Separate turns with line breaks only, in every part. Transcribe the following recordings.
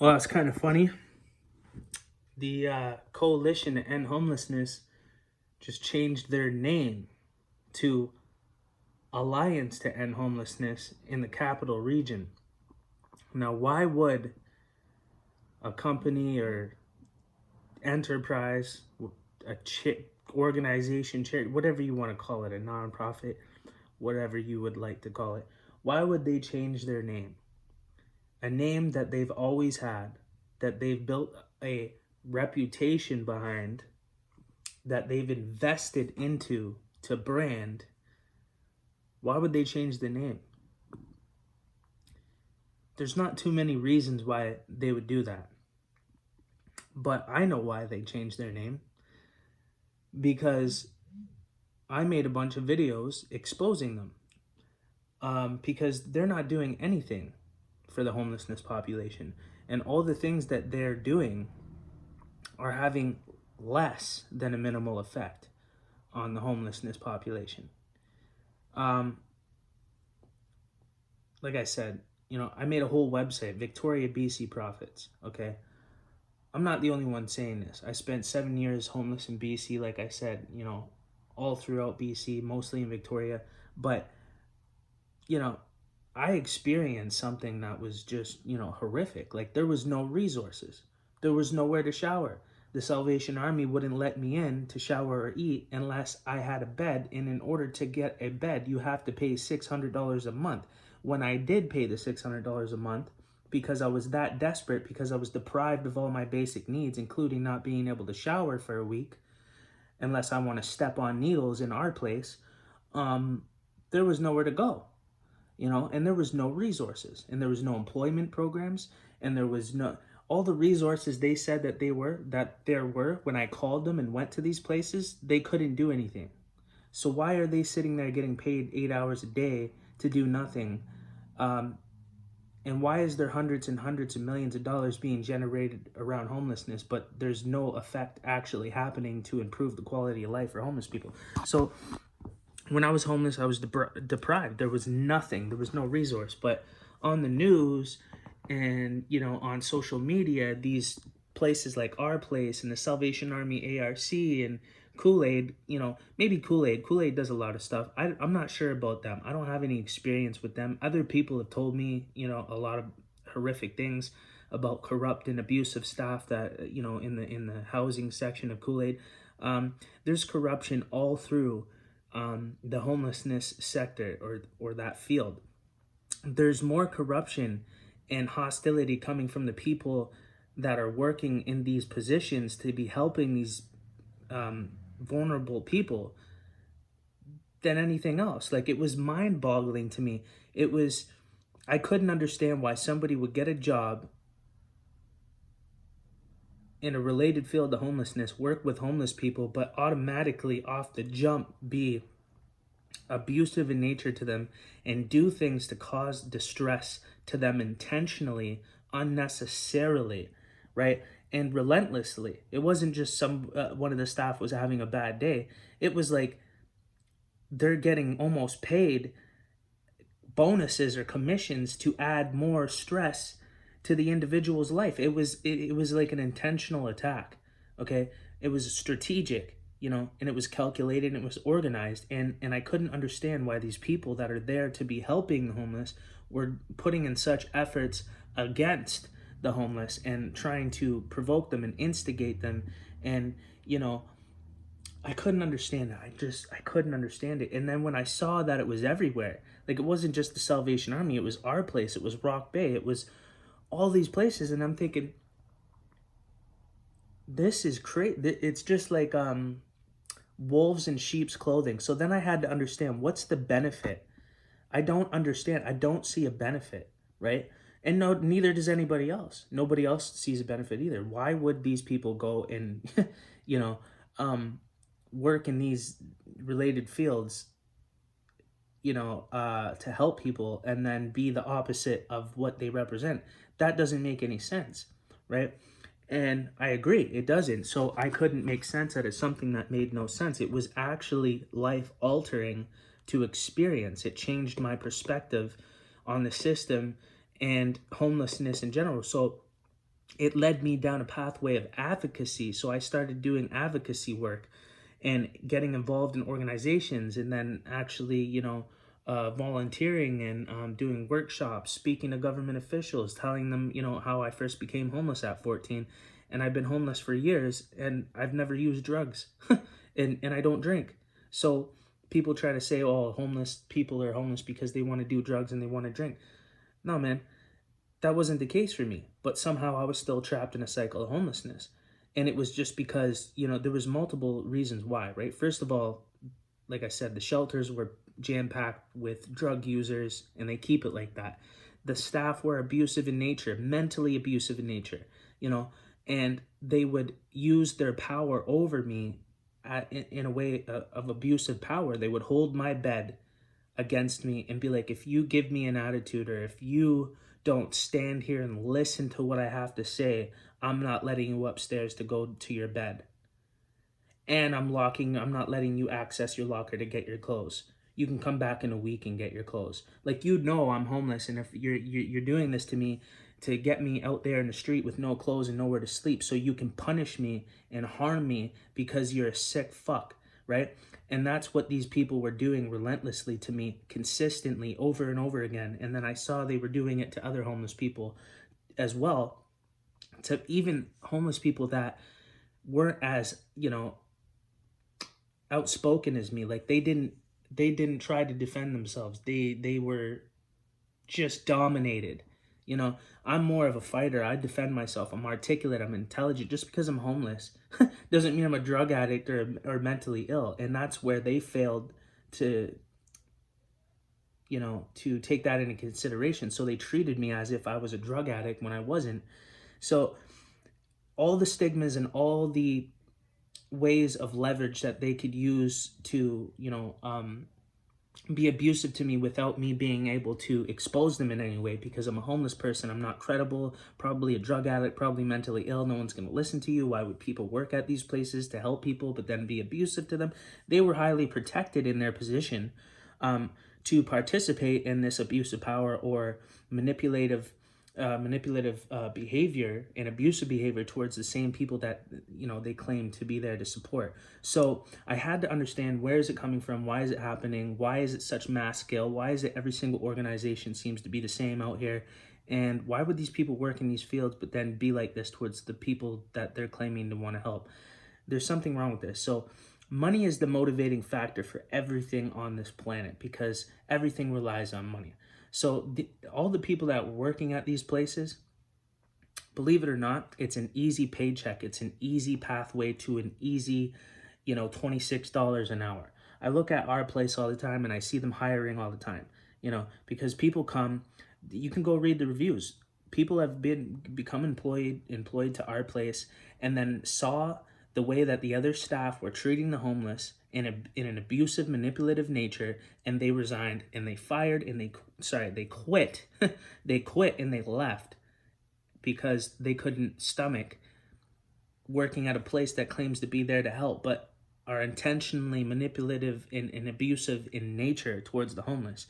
Well, it's kind of funny. The Coalition to End Homelessness just changed their name to Alliance to End Homelessness in the capital region. Now, why would a company or enterprise, a organization, charity, whatever you want to call it, a nonprofit, whatever you would like to call it, why would they change their name? A name that they've always had, that they've built a reputation behind, that they've invested into to brand. Why would they change the name? There's not too many reasons why they would do that. But I know why they changed their name. Because I made a bunch of videos exposing them. Because they're not doing anything for the homelessness population. And all the things that they're doing are having less than a minimal effect on the homelessness population. Like I said, I made a whole website, Victoria BC Profits, okay? I'm not the only one saying this. I spent 7 years homeless in BC, like I said, all throughout BC, mostly in Victoria. But, I experienced something that was just, horrific. Like, there was no resources. There was nowhere to shower. The Salvation Army wouldn't let me in to shower or eat unless I had a bed. And in order to get a bed, you have to pay $600 a month. When I did pay the $600 a month, because I was that desperate, because I was deprived of all my basic needs, including not being able to shower for a week, unless I want to step on needles in our place, there was nowhere to go. And there was no resources, and there was no employment programs, and there was no, all the resources they said that there were, when I called them and went to these places, they couldn't do anything. So why are they sitting there getting paid 8 hours a day to do nothing? And why is there hundreds and hundreds of millions of dollars being generated around homelessness, but there's no effect actually happening to improve the quality of life for homeless people? So when I was homeless, I was deprived. There was nothing. There was no resource. But on the news and, on social media, these places like Our Place and the Salvation Army ARC and Kool-Aid, maybe Kool-Aid. Kool-Aid does a lot of stuff. I'm not sure about them. I don't have any experience with them. Other people have told me, a lot of horrific things about corrupt and abusive staff that, in the housing section of Kool-Aid. There's corruption all through the homelessness sector or that field. There's more corruption and hostility coming from the people that are working in these positions to be helping these vulnerable people than anything else. Like, it was mind-boggling to me. I couldn't understand why somebody would get a job in a related field to homelessness, work with homeless people, but automatically off the jump be abusive in nature to them and do things to cause distress to them intentionally, unnecessarily, right? And relentlessly. It wasn't just one of the staff was having a bad day. It was like they're getting almost paid bonuses or commissions to add more stress to the individual's life. It was like an intentional attack, okay? It was strategic, and it was calculated and it was organized. And I couldn't understand why these people that are there to be helping the homeless were putting in such efforts against the homeless and trying to provoke them and instigate them. And, I couldn't understand that. I couldn't understand it. And then when I saw that it was everywhere, like, it wasn't just the Salvation Army, it was Our Place, it was Rock Bay, it was all these places. And I'm thinking, this is crazy. It's just like wolves in sheep's clothing. So then I had to understand, what's the benefit? I don't understand. I don't see a benefit, right? And no, neither does anybody else. Nobody else sees a benefit either. Why would these people go and, work in these related fields, to help people and then be the opposite of what they represent? That doesn't make any sense, right? And I agree, it doesn't. So I couldn't make sense out of something that made no sense. It was actually life-altering to experience. It changed my perspective on the system and homelessness in general. So it led me down a pathway of advocacy. So I started doing advocacy work and getting involved in organizations, and then actually, volunteering and doing workshops, speaking to government officials, telling them, how I first became homeless at 14. And I've been homeless for years and I've never used drugs and I don't drink. So people try to say, oh, homeless people are homeless because they want to do drugs and they want to drink. No, man, that wasn't the case for me, but somehow I was still trapped in a cycle of homelessness. And it was just because, there was multiple reasons why, right? First of all, like I said, the shelters were jam-packed with drug users, and they keep it like that. The staff were abusive in nature, mentally abusive in nature, and they would use their power over me in a way of abusive power. They would hold my bed against me and be like, if you give me an attitude, or if you don't stand here and listen to what I have to say, I'm not letting you upstairs to go to your bed. And I'm not letting you access your locker to get your clothes. You can come back in a week and get your clothes. Like, I'm homeless, and if you're doing this to me to get me out there in the street with no clothes and nowhere to sleep, so you can punish me and harm me because you're a sick fuck, right? And that's what these people were doing relentlessly to me, consistently, over and over again. And then I saw they were doing it to other homeless people as well, to even homeless people that weren't as, outspoken as me. Like, they didn't try to defend themselves. They were just dominated. I'm more of a fighter. I defend myself. I'm articulate. I'm intelligent. Just because I'm homeless doesn't mean I'm a drug addict or mentally ill. And that's where they failed to to take that into consideration. So they treated me as if I was a drug addict when I wasn't. So all the stigmas and all the ways of leverage that they could use to be abusive to me without me being able to expose them in any way, because I'm a homeless person. I'm not credible, probably a drug addict, probably mentally ill. No one's going to listen to you. Why would people work at these places to help people but then be abusive to them? They were highly protected in their position to participate in this abusive power or manipulative behavior and abusive behavior towards the same people that they claim to be there to support. So I had to understand, where is it coming from? Why is it happening? Why is it such mass scale? Why is it every single organization seems to be the same out here? And why would these people work in these fields but then be like this towards the people that they're claiming to want to help? There's something wrong with this. So money is the motivating factor for everything on this planet, because everything relies on money. So all the people that were working at these places, believe it or not, it's an easy paycheck. It's an easy pathway to an easy, $26 an hour. I look at our place all the time and I see them hiring all the time, because people come, you can go read the reviews. People have become employed to our place, and then saw the way that the other staff were treating the homeless in an abusive, manipulative nature, and they resigned and they fired and they quit. They quit and they left because they couldn't stomach working at a place that claims to be there to help, but are intentionally manipulative and abusive in nature towards the homeless,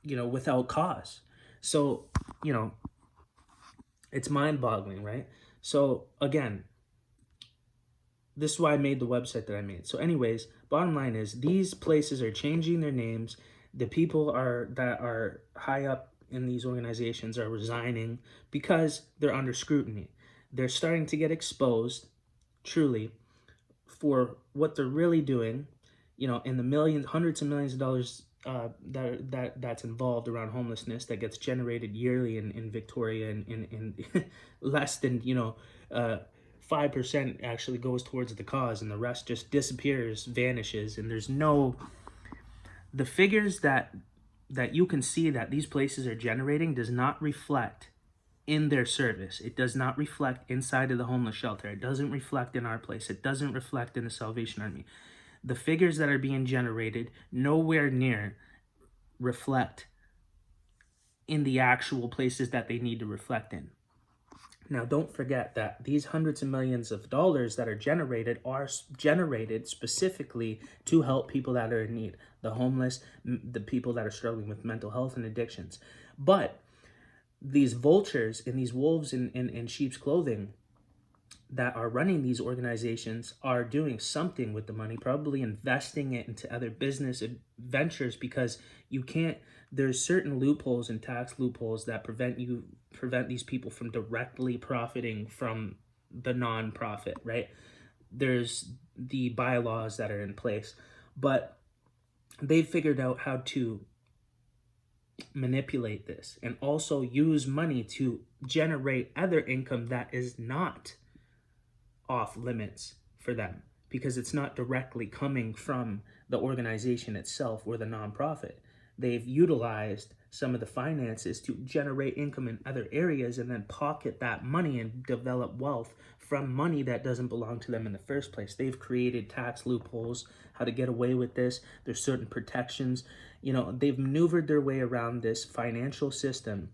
without cause. So, it's mind-boggling, right? So again, this is why I made the website that I made. So anyways, bottom line is, these places are changing their names. The people that are high up in these organizations are resigning because they're under scrutiny. They're starting to get exposed, truly, for what they're really doing, in the millions, hundreds of millions of dollars that's involved around homelessness that gets generated yearly in Victoria, and in less than 5% actually goes towards the cause, and the rest just disappears, vanishes, and there's no, the figures that you can see that these places are generating does not reflect in their service. It does not reflect inside of the homeless shelter. It doesn't reflect in our place. It doesn't reflect in the Salvation Army. The figures that are being generated nowhere near reflect in the actual places that they need to reflect in. Now, don't forget that these hundreds of millions of dollars that are generated specifically to help people that are in need, the homeless, the people that are struggling with mental health and addictions. But these vultures and these wolves in sheep's clothing that are running these organizations are doing something with the money, probably investing it into other business ventures, because you can't, there's certain loopholes and tax loopholes that prevent these people from directly profiting from the nonprofit, right? There's the bylaws that are in place, but they've figured out how to manipulate this and also use money to generate other income that is not off limits for them, because it's not directly coming from the organization itself or the nonprofit. They've utilized some of the finances to generate income in other areas and then pocket that money and develop wealth from money that doesn't belong to them in the first place. They've created tax loopholes, how to get away with this. There's certain protections. They've maneuvered their way around this financial system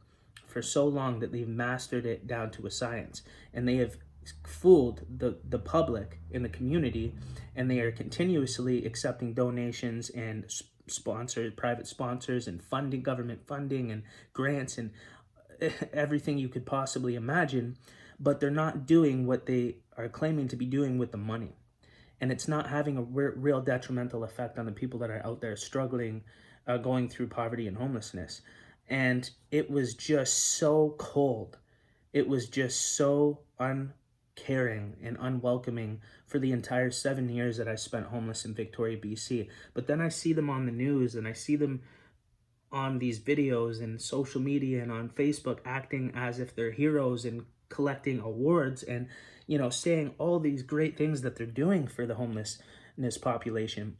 for so long that they've mastered it down to a science. And they have fooled the public in the community, and they are continuously accepting donations and private sponsors and funding, government funding and grants and everything you could possibly imagine, but they're not doing what they are claiming to be doing with the money. And it's not having a real detrimental effect on the people that are out there struggling, going through poverty and homelessness. And it was just so cold. It was just so uncaring and unwelcoming for the entire 7 years that I spent homeless in Victoria, BC. But then I see them on the news and I see them on these videos and social media and on Facebook acting as if they're heroes and collecting awards and, saying all these great things that they're doing for the homelessness population.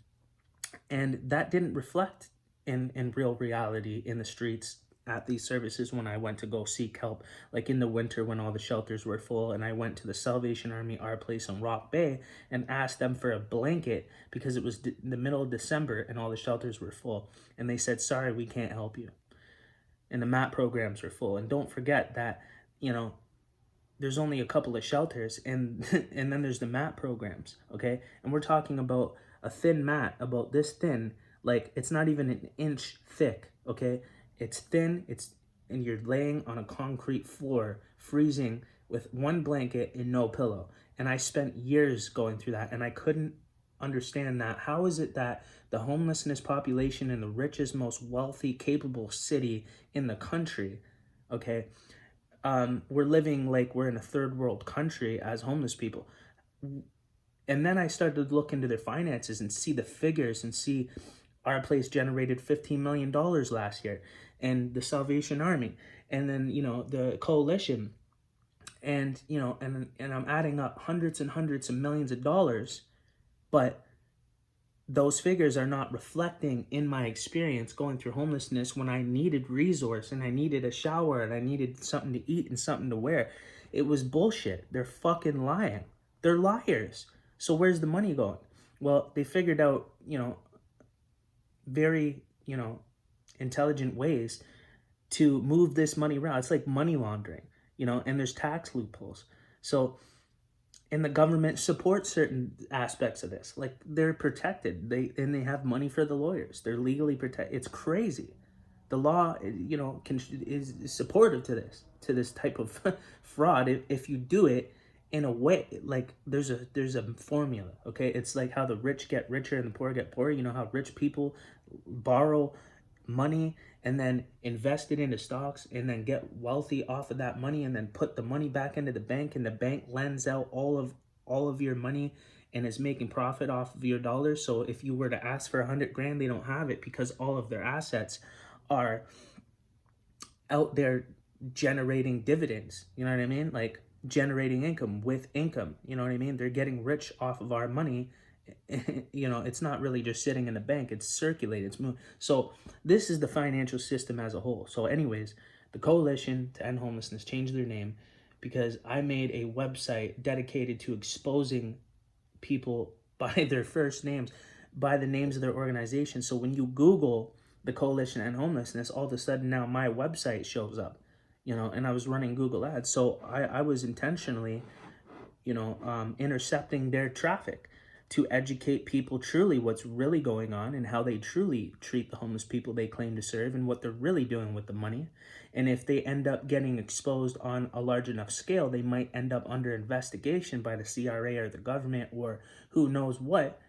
And that didn't reflect in real reality in the streets at these services when I went to go seek help, like in the winter when all the shelters were full, and I went to the Salvation Army, our place in Rock Bay, and asked them for a blanket because it was the middle of December and all the shelters were full. And they said, sorry, we can't help you. And the MAP programs were full. And don't forget that, there's only a couple of shelters and and then there's the mat programs, okay? And we're talking about a thin mat, about this thin, like it's not even an inch thick, okay? It's thin, and you're laying on a concrete floor, freezing with one blanket and no pillow. And I spent years going through that, and I couldn't understand that. How is it that the homelessness population in the richest, most wealthy, capable city in the country, okay, we're living like we're in a third world country as homeless people? And then I started to look into their finances and see the figures and see our place generated $15 million last year, and the Salvation Army, and then, the coalition, and, and I'm adding up hundreds and hundreds of millions of dollars, but those figures are not reflecting in my experience going through homelessness when I needed resource and I needed a shower and I needed something to eat and something to wear. It was bullshit. They're fucking lying. They're liars. So where's the money going? Well, they figured out, very, intelligent ways to move this money around. It's like money laundering, and there's tax loopholes. So, and the government supports certain aspects of this. Like they're protected. They have money for the lawyers. They're legally protected. It's crazy. The law, is supportive to this type of fraud if you do it in a way, like there's a formula, okay? It's like how the rich get richer and the poor get poorer. You know how rich people borrow money and then invest it into stocks and then get wealthy off of that money and then put the money back into the bank, and the bank lends out all of your money and is making profit off of your dollars. So if you were to ask for 100 grand, they don't have it because all of their assets are out there generating dividends. You know what I mean? Like generating income with income. You know what I mean? They're getting rich off of our money. It's not really just sitting in the bank. It's circulating. It's moving. So this is the financial system as a whole. So anyways, the Coalition to End Homelessness changed their name because I made a website dedicated to exposing people by their first names, by the names of their organization. So when you Google the Coalition to End Homelessness, all of a sudden now my website shows up, and I was running Google ads. So I was intentionally, intercepting their traffic. to educate people truly what's really going on and how they truly treat the homeless people they claim to serve and what they're really doing with the money. And if they end up getting exposed on a large enough scale, they might end up under investigation by the CRA or the government or who knows what,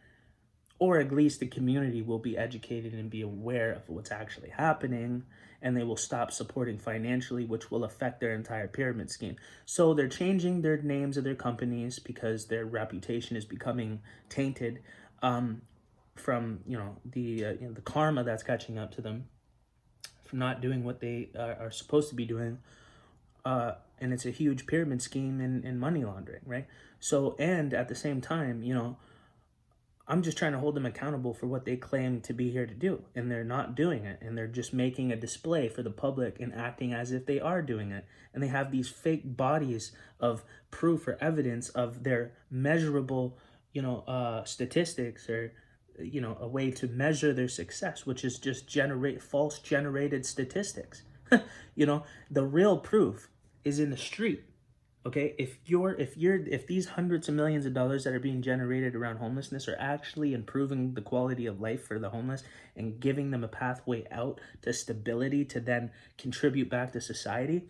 or at least the community will be educated and be aware of what's actually happening, and they will stop supporting financially, which will affect their entire pyramid scheme. So they're changing their names of their companies because their reputation is becoming tainted, from the karma that's catching up to them for not doing what they are supposed to be doing. And it's a huge pyramid scheme in money laundering, right? So, and at the same time, I'm just trying to hold them accountable for what they claim to be here to do, and they're not doing it, and they're just making a display for the public and acting as if they are doing it. And they have these fake bodies of proof or evidence of their measurable, statistics, or a way to measure their success, which is just generate false generated statistics. The real proof is in the street. Okay, if these hundreds of millions of dollars that are being generated around homelessness are actually improving the quality of life for the homeless and giving them a pathway out to stability to then contribute back to society,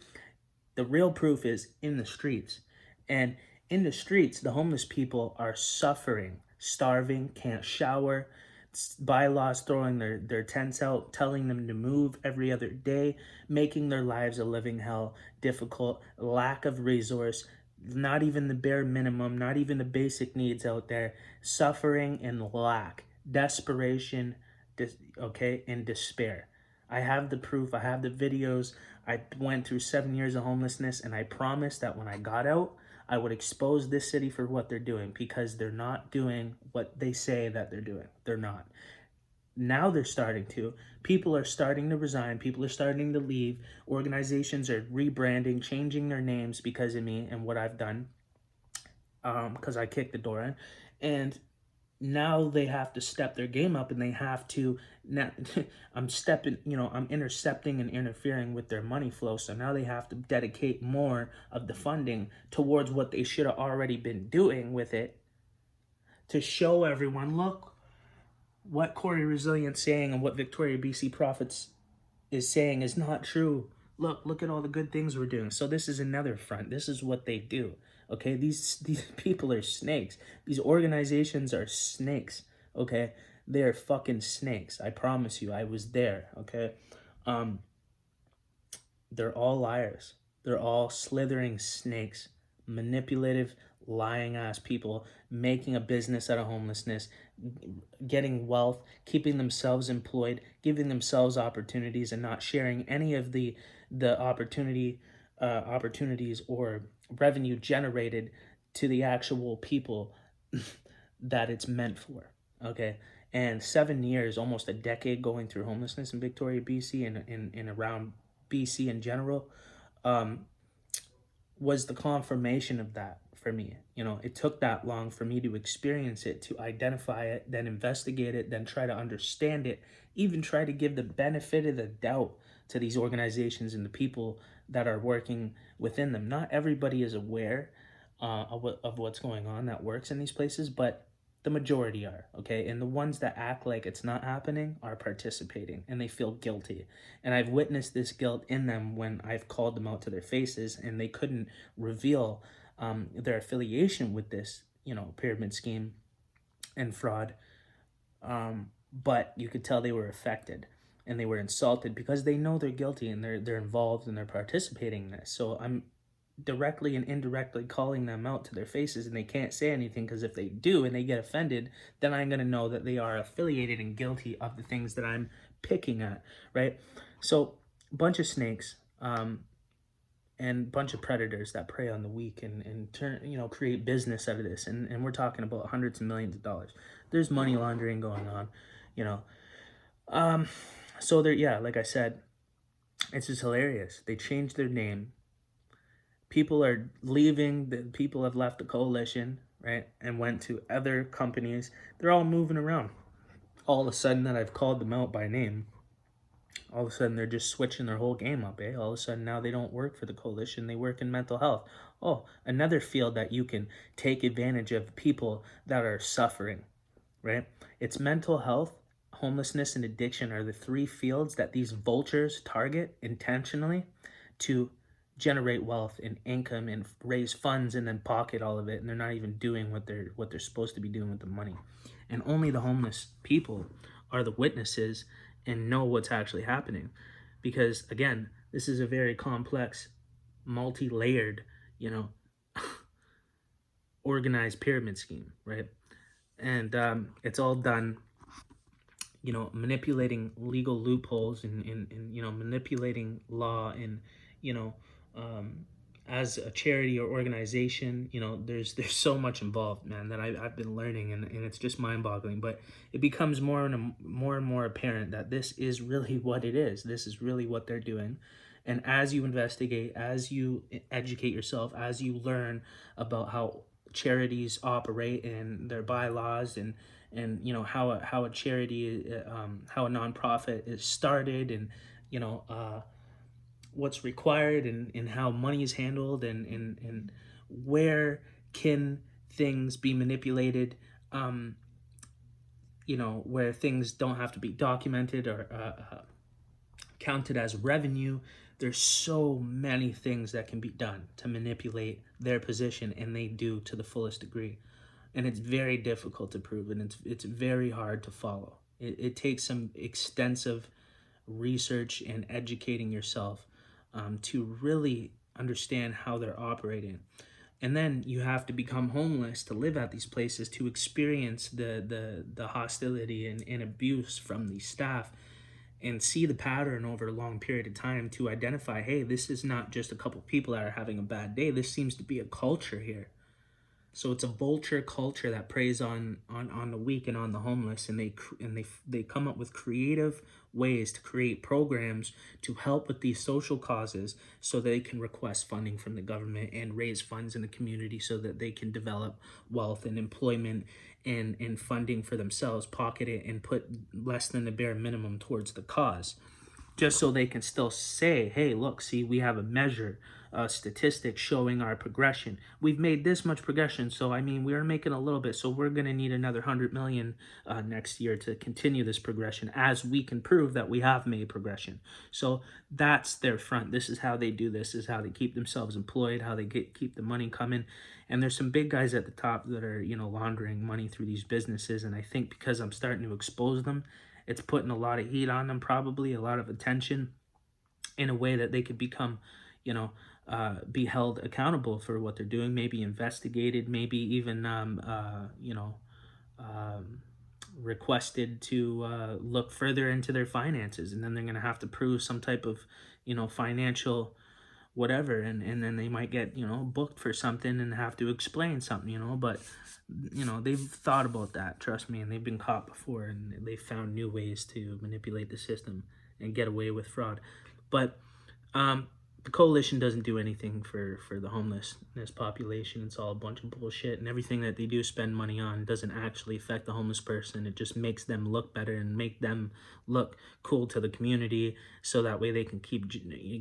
the real proof is in the streets. And in the streets, the homeless people are suffering, starving, can't shower, bylaws throwing their tents out, telling them to move every other day, making their lives a living hell, difficult, lack of resource, not even the bare minimum, not even the basic needs out there, suffering and lack, desperation, and despair. I have the proof, I have the videos. I went through 7 years of homelessness, and I promised that when I got out, I would expose this city for what they're doing, because they're not doing what they say that they're doing. They're not. Now they're starting to. People are starting to resign. People are starting to leave. Organizations are rebranding, changing their names because of me and what I've done, because I kicked the door in. And now they have to step their game up, and they have to now I'm intercepting and interfering with their money flow, so now they have to dedicate more of the funding towards what they should have already been doing with it, to show everyone, look what Corey Resilient's saying and what Victoria BC Profits is saying is not true. Look at all the good things we're doing. So this is another front. This is what they do. Okay, these people are snakes. These organizations are snakes. Okay, they're fucking snakes. I promise you. I was there. Okay, they're all liars. They're all slithering snakes, manipulative, lying ass people making a business out of homelessness, getting wealth, keeping themselves employed, giving themselves opportunities, and not sharing any of the opportunities or revenue generated to the actual people that it's meant for. Okay, and 7 years, almost a decade, going through homelessness in Victoria, BC, and around BC in general, was the confirmation of that for me. It took that long for me to experience it, to identify it, then investigate it, then try to understand it, even try to give the benefit of the doubt to these organizations and the people that are working within them. Not everybody is aware of what's going on that works in these places, but the majority are, okay? And the ones that act like it's not happening are participating, and they feel guilty. And I've witnessed this guilt in them when I've called them out to their faces, and they couldn't reveal their affiliation with this, pyramid scheme and fraud. But you could tell they were affected, and they were insulted because they know they're guilty, and they're involved, and they're participating in this. So I'm directly and indirectly calling them out to their faces, and they can't say anything, because if they do and they get offended, then I'm going to know that they are affiliated and guilty of the things that I'm picking at, right? So bunch of snakes, and bunch of predators that prey on the weak and turn, create business out of this, and we're talking about hundreds of millions of dollars. There's money laundering going on, so they're, yeah, like I said, it's just hilarious. They changed their name. People are leaving. The people have left the coalition, right, and went to other companies. They're all moving around. All of a sudden that I've called them out by name, All of a sudden, they're just switching their whole game up, eh? All of a sudden, now they don't work for the coalition, they work in mental health. Oh, another field that you can take advantage of people that are suffering, right? It's mental health, homelessness, and addiction are the three fields that these vultures target intentionally to generate wealth and income and raise funds and then pocket all of it, and they're not even doing what they're supposed to be doing with the money. And only the homeless people are the witnesses and know what's actually happening, because again, this is a very complex, multi-layered, you know, organized pyramid scheme, right? And it's all done, manipulating legal loopholes and manipulating law, and you know um, as a charity or organization, there's so much involved, man, that I've been learning, and it's just mind-boggling. But it becomes more and more apparent that this is really what it is. This is really what they're doing. And as you investigate, as you educate yourself, as you learn about how charities operate and their bylaws, and how a charity, how a nonprofit is started, and you know uh, what's required, and how money is handled, and where can things be manipulated, um, where things don't have to be documented or counted as revenue. There's so many things that can be done to manipulate their position, and they do to the fullest degree. And it's very difficult to prove, and it's very hard to follow. It takes some extensive research and educating yourself, to really understand how they're operating. And then you have to become homeless to live at these places, to experience the hostility and abuse from the staff, and see the pattern over a long period of time, to identify, hey, this is not just a couple people that are having a bad day. This seems to be a culture here. So it's a vulture culture that preys on the weak and on the homeless, and they come up with creative ways to create programs to help with these social causes, so they can request funding from the government and raise funds in the community, so that they can develop wealth and employment, and funding for themselves, pocket it, and put less than the bare minimum towards the cause, just so they can still say, hey, look, see, we have a measure, a statistic showing our progression. We've made this much progression, so I mean, we're making a little bit, so we're going to need another 100 million next year to continue this progression, as we can prove that we have made progression. So that's their front. This is how they do this. This is how they keep themselves employed, how they keep the money coming. And there's some big guys at the top that are, laundering money through these businesses. And I think because I'm starting to expose them, it's putting a lot of heat on them, probably a lot of attention, in a way that they could become, be held accountable for what they're doing, maybe investigated, maybe even, requested to look further into their finances. And then they're going to have to prove some type of, financial whatever, and then they might get, booked for something and have to explain something, but they've thought about that, trust me, and they've been caught before, and they've found new ways to manipulate the system and get away with fraud. But the coalition doesn't do anything for the homelessness population. It's all a bunch of bullshit, and everything that they do spend money on doesn't actually affect the homeless person. It just makes them look better and make them look cool to the community, so that way they can keep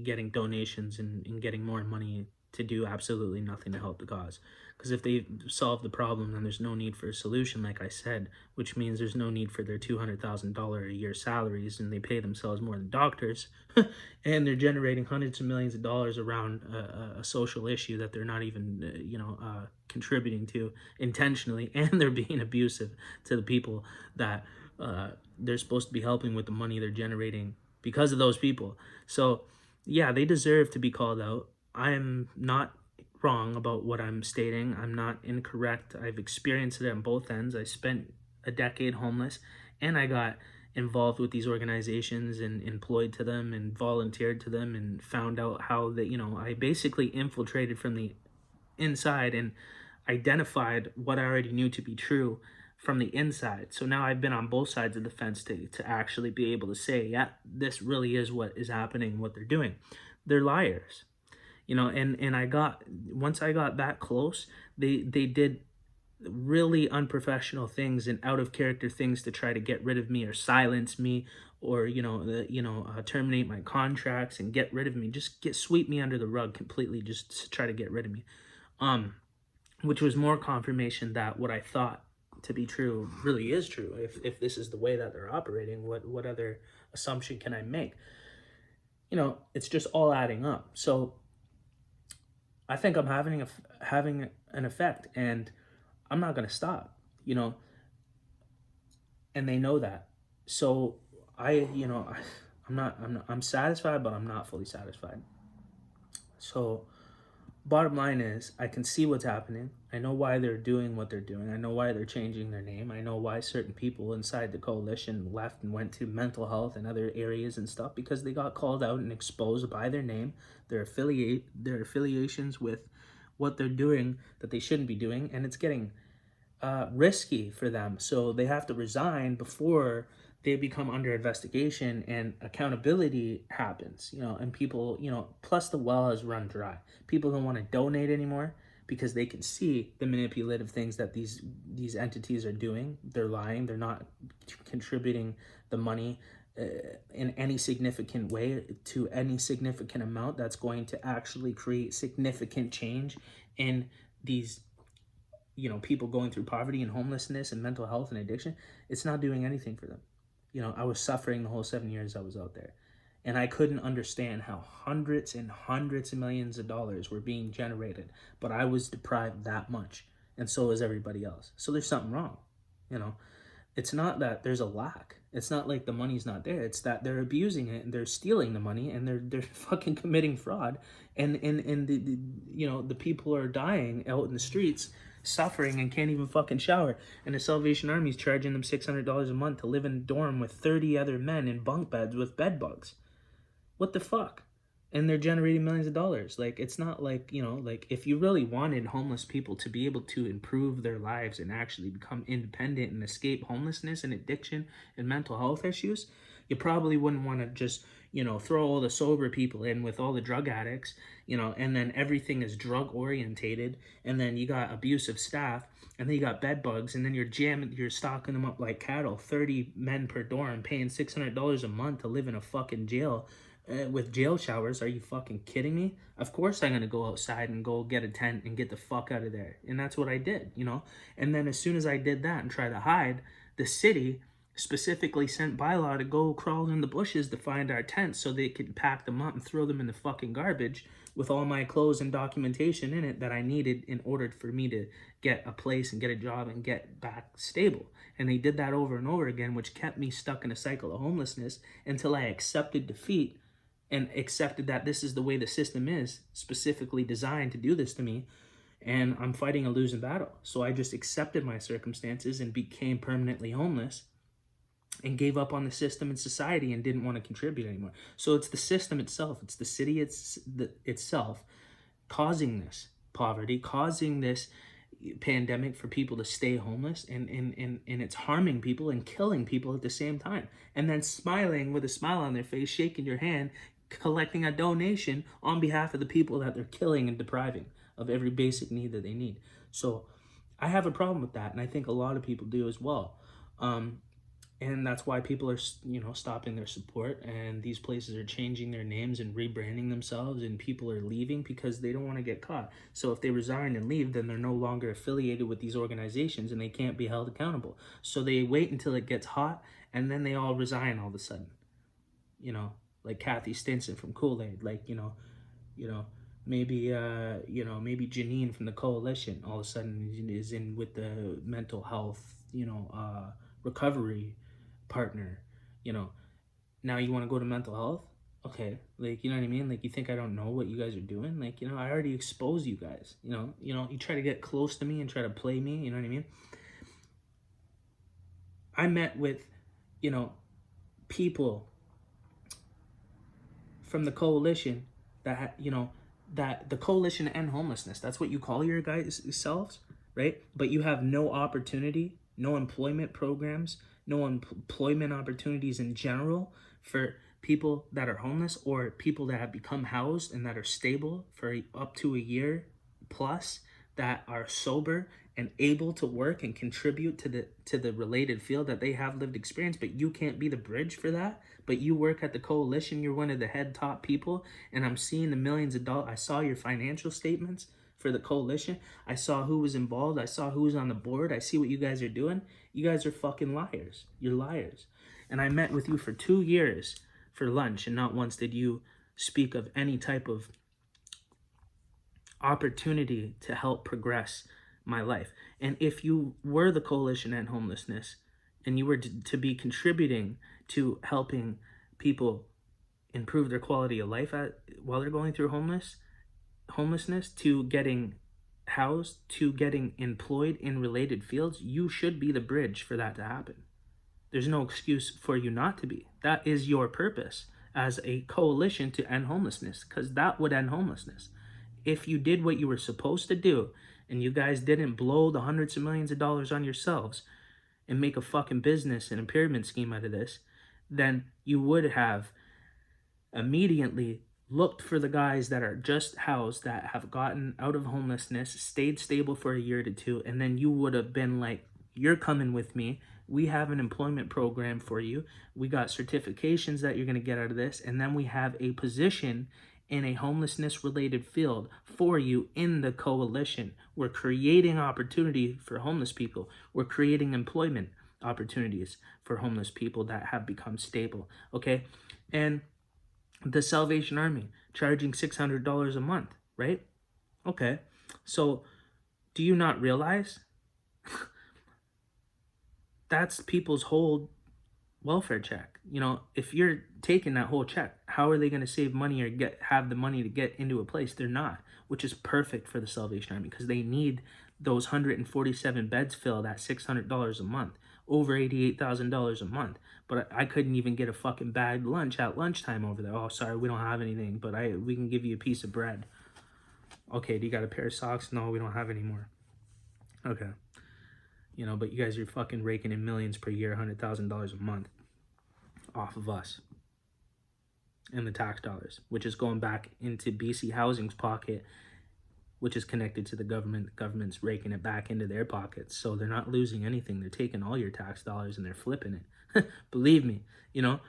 getting donations and getting more money to do absolutely nothing to help the cause. Because if they solve the problem, then there's no need for a solution, like I said, which means there's no need for their $200,000 a year salaries, and they pay themselves more than doctors, and they're generating hundreds of millions of dollars around a social issue that they're not even, contributing to intentionally, and they're being abusive to the people that they're supposed to be helping with the money they're generating because of those people. So, yeah, they deserve to be called out. I'm not wrong about what I'm stating. I'm not incorrect. I've experienced it on both ends. I spent a decade homeless, and I got involved with these organizations and employed to them and volunteered to them, and found out how that, I basically infiltrated from the inside and identified what I already knew to be true from the inside. So now I've been on both sides of the fence to actually be able to say, yeah, this really is what is happening, what they're doing. They're liars. And I got, once I got that close, they did really unprofessional things and out of character things to try to get rid of me or silence me, or terminate my contracts and get rid of me, just get sweep me under the rug completely, just to try to get rid of me. Um, which was more confirmation that what I thought to be true really is true. If this is the way that they're operating, what other assumption can I make? It's just all adding up. So I think I'm having an effect, and I'm not gonna stop. And they know that. So I'm satisfied, but I'm not fully satisfied. So bottom line is, I can see what's happening. I know why they're doing what they're doing. I know why they're changing their name. I know why certain people inside the coalition left and went to mental health and other areas and stuff, because they got called out and exposed by their name, their affiliations with what they're doing that they shouldn't be doing, and it's getting risky for them. So they have to resign before they become under investigation and accountability happens, and people, plus the well has run dry. People don't want to donate anymore because they can see the manipulative things that these entities are doing. They're lying. They're not contributing the money in any significant way to any significant amount that's going to actually create significant change in these people going through poverty and homelessness and mental health and addiction. It's not doing anything for them. I was suffering the whole 7 years I was out there, and I couldn't understand how hundreds and hundreds of millions of dollars were being generated, but I was deprived that much, and so is everybody else. So there's something wrong. It's not that there's a lack. It's not like the money's not there. It's that they're abusing it and they're stealing the money and they're fucking committing fraud, and the people are dying out in the streets, suffering, and can't even fucking shower. And the Salvation Army's charging them $600 a month to live in a dorm with 30 other men in bunk beds with bed bugs. What the fuck? And they're generating millions of dollars. Like, it's not like, like, if you really wanted homeless people to be able to improve their lives and actually become independent and escape homelessness and addiction and mental health issues, you probably wouldn't want to just, throw all the sober people in with all the drug addicts, and then everything is drug orientated, and then you got abusive staff, and then you got bed bugs, and then you're stocking them up like cattle, 30 men per dorm, paying $600 a month to live in a fucking jail with jail showers. Are you fucking kidding me? Of course I'm going to go outside and go get a tent and get the fuck out of there. And that's what I did, And then as soon as I did that and tried to hide, the city specifically sent bylaw to go crawl in the bushes to find our tents so they could pack them up and throw them in the fucking garbage with all my clothes and documentation in it that I needed in order for me to get a place and get a job and get back stable. And they did that over and over again, which kept me stuck in a cycle of homelessness until I accepted defeat and accepted that this is the way the system is specifically designed to do this to me, and I'm fighting a losing battle. So I just accepted my circumstances and became permanently homeless and gave up on the system and society and didn't want to contribute anymore. So it's the system itself, it's the city itself causing this poverty, causing this pandemic for people to stay homeless, and it's harming people and killing people at the same time, and then smiling with a smile on their face, shaking your hand, collecting a donation on behalf of the people that they're killing and depriving of every basic need that they need. So I have a problem with that, and I think a lot of people do as well. And that's why people are, stopping their support, and these places are changing their names and rebranding themselves, and people are leaving because they don't want to get caught. So if they resign and leave, then they're no longer affiliated with these organizations and they can't be held accountable. So they wait until it gets hot, and then they all resign all of a sudden. Like Kathy Stinson from Kool-Aid, like, maybe Janine from the coalition all of a sudden is in with the mental health, recovery partner. Now you want to go to mental health? Okay, like, you know what I mean? Like, you think I don't know what you guys are doing? Like, I already exposed you guys. You try to get close to me and try to play me, you know what I mean? I met with, people from the coalition that, that the coalition to end homelessness, that's what you call your guys selves, right? But you have no opportunity, no employment programs, no employment opportunities in general for people that are homeless or people that have become housed and that are stable for up to a year plus, that are sober and able to work and contribute to the related field, that they have lived experience, but you can't be the bridge for that. But you work at the coalition, you're one of the head top people, and I'm seeing the millions of dollars. I saw your financial statements for the coalition. I saw who was involved. I saw who was on the board. I see what you guys are doing. You guys are fucking liars. You're liars. And I met with you for 2 years for lunch, and not once did you speak of any type of opportunity to help progress my life. And if you were the coalition End Homelessness and you were to be contributing to helping people improve their quality of life while they're going through homelessness, to getting housed, to getting employed in related fields, you should be the bridge for that to happen. There's no excuse for you not to be. That is your purpose as a coalition to end homelessness, because that would end homelessness. If you did what you were supposed to do and you guys didn't blow the hundreds of millions of dollars on yourselves and make a fucking business and a pyramid scheme out of this, then you would have immediately looked for the guys that are just housed, that have gotten out of homelessness, stayed stable for a year to two, and then you would have been like, you're coming with me. We have an employment program for you. We got certifications that you're going to get out of this, and then we have a position in a homelessness related field for you in the coalition. We're creating opportunity for homeless people. We're creating employment opportunities for homeless people that have become stable. Okay. And the Salvation Army charging $600 a month, right? Okay. So do you not realize that's people's whole welfare check? You know, if you're taking that whole check, how are they going to save money or have the money to get into a place? They're not, which is perfect for the Salvation Army, because they need those 147 beds filled at $600 a month, over $88,000 a month. But I couldn't even get a fucking bagged lunch at lunchtime over there. Oh, sorry, we don't have anything, but we can give you a piece of bread. Okay, do you got a pair of socks? No, we don't have any more. Okay. You know, but you guys are fucking raking in millions per year, $100,000 a month off of us and the tax dollars, which is going back into BC Housing's pocket, which is connected to the government. The government's raking it back into their pockets. So they're not losing anything. They're taking all your tax dollars and they're flipping it. Believe me, you know.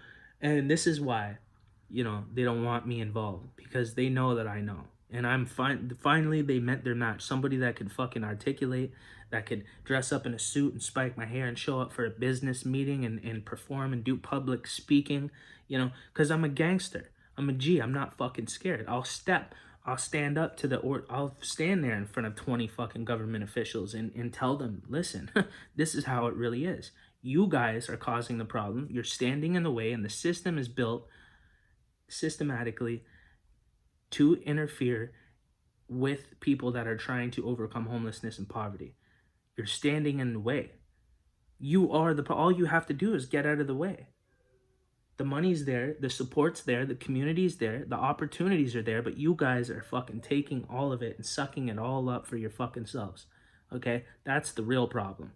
And this is why, you know, they don't want me involved, because they know that I know. And I'm finally they met their match. Somebody that could fucking articulate, that could dress up in a suit and spike my hair and show up for a business meeting and perform and do public speaking, you know, because I'm a gangster. I'm a G. I'm not fucking scared. I'll stand up to I'll stand there in front of 20 fucking government officials and tell them, listen, this is how it really is. You guys are causing the problem. You're standing in the way, and the system is built systematically to interfere with people that are trying to overcome homelessness and poverty. You're standing in the way. You are all you have to do is get out of the way. The money's there, the support's there, the community's there, the opportunities are there, but you guys are fucking taking all of it and sucking it all up for your fucking selves. Okay? That's the real problem.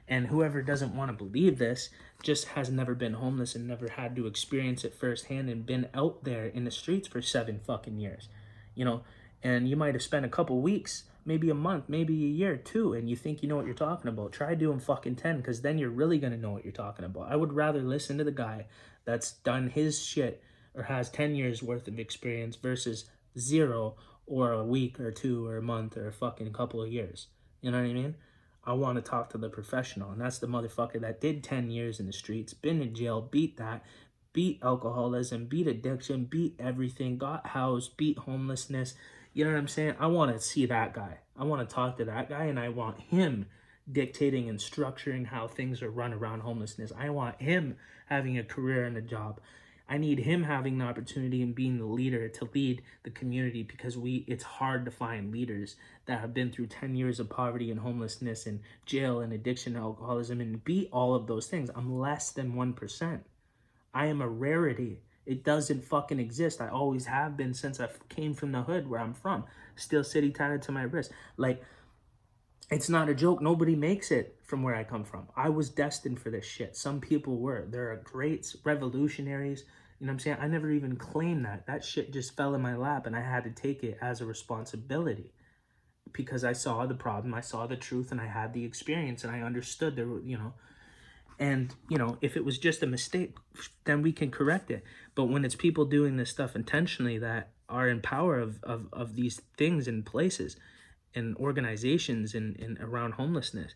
And whoever doesn't want to believe this just has never been homeless and never had to experience it firsthand and been out there in the streets for 7 fucking years. You know, and you might have spent a couple weeks, maybe a month, maybe a year, 2, and you think you know what you're talking about. Try doing fucking 10, because then you're really going to know what you're talking about. I would rather listen to the guy that's done his shit or has 10 years worth of experience versus 0 or a week or 2 or a month or a fucking couple of years. You know what I mean? I want to talk to the professional, and that's the motherfucker that did 10 years in the streets, been in jail, beat alcoholism, beat addiction, beat everything, got housed, beat homelessness. You know what I'm saying? I want to see that guy. I want to talk to that guy, and I want him dictating and structuring how things are run around homelessness. I want him having a career and a job. I need him having the opportunity and being the leader to lead the community, because it's hard to find leaders that have been through 10 years of poverty and homelessness and jail and addiction and alcoholism and beat all of those things. I'm less than 1%. I am a rarity. It doesn't fucking exist. I always have been since I came from the hood where I'm from. Steel City tatted to my wrist. Like, it's not a joke. Nobody makes it from where I come from. I was destined for this shit. Some people were. There are greats, revolutionaries. You know what I'm saying? I never even claimed that. That shit just fell in my lap, and I had to take it as a responsibility. because I saw the problem, I saw the truth, and I had the experience, and I understood there were, and if it was just a mistake, then we can correct it. But when it's people doing this stuff intentionally that are in power of these things and places and organizations and around homelessness,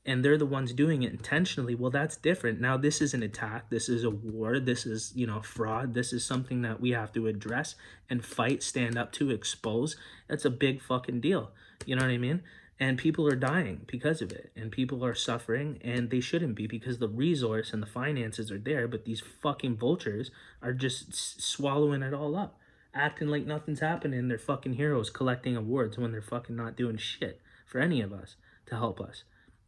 and they're the ones doing it intentionally, well, that's different. Now this is an attack, this is a war, this is fraud, this is something that we have to address and fight, stand up to, expose. That's a big fucking deal, you know what I mean? And people are dying because of it, and people are suffering, and they shouldn't be, because the resource and the finances are there, but these fucking vultures are just swallowing it all up, acting like nothing's happening. They're fucking heroes collecting awards when they're fucking not doing shit for any of us to help us.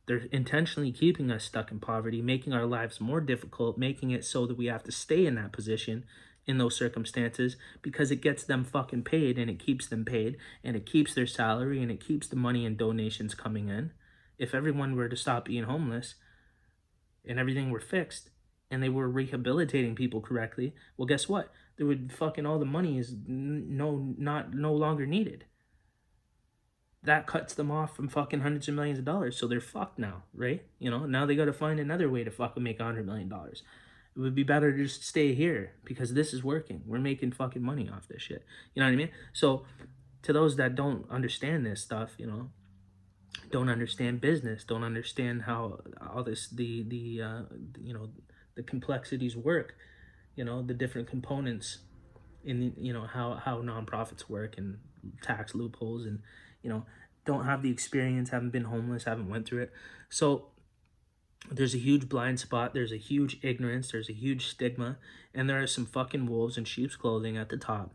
They're intentionally keeping us stuck in poverty, making our lives more difficult, making it so that we have to stay in that position in those circumstances, because it gets them fucking paid, and it keeps them paid, and it keeps their salary, and it keeps the money and donations coming in. If everyone were to stop being homeless and everything were fixed and they were rehabilitating people correctly, well, guess what? There would fucking all the money is no longer needed. That cuts them off from fucking hundreds of millions of dollars. So they're fucked now, right? Now they got to find another way to fucking make $100 million. It would be better to just stay here, because this is working. We're making fucking money off this shit. You know what I mean? So to those that don't understand this stuff, don't understand business, don't understand how all this, the complexities work, the different components in, how nonprofits work and tax loopholes, and don't have the experience, haven't been homeless, haven't went through it. So there's a huge blind spot, there's a huge ignorance, there's a huge stigma, and there are some fucking wolves in sheep's clothing at the top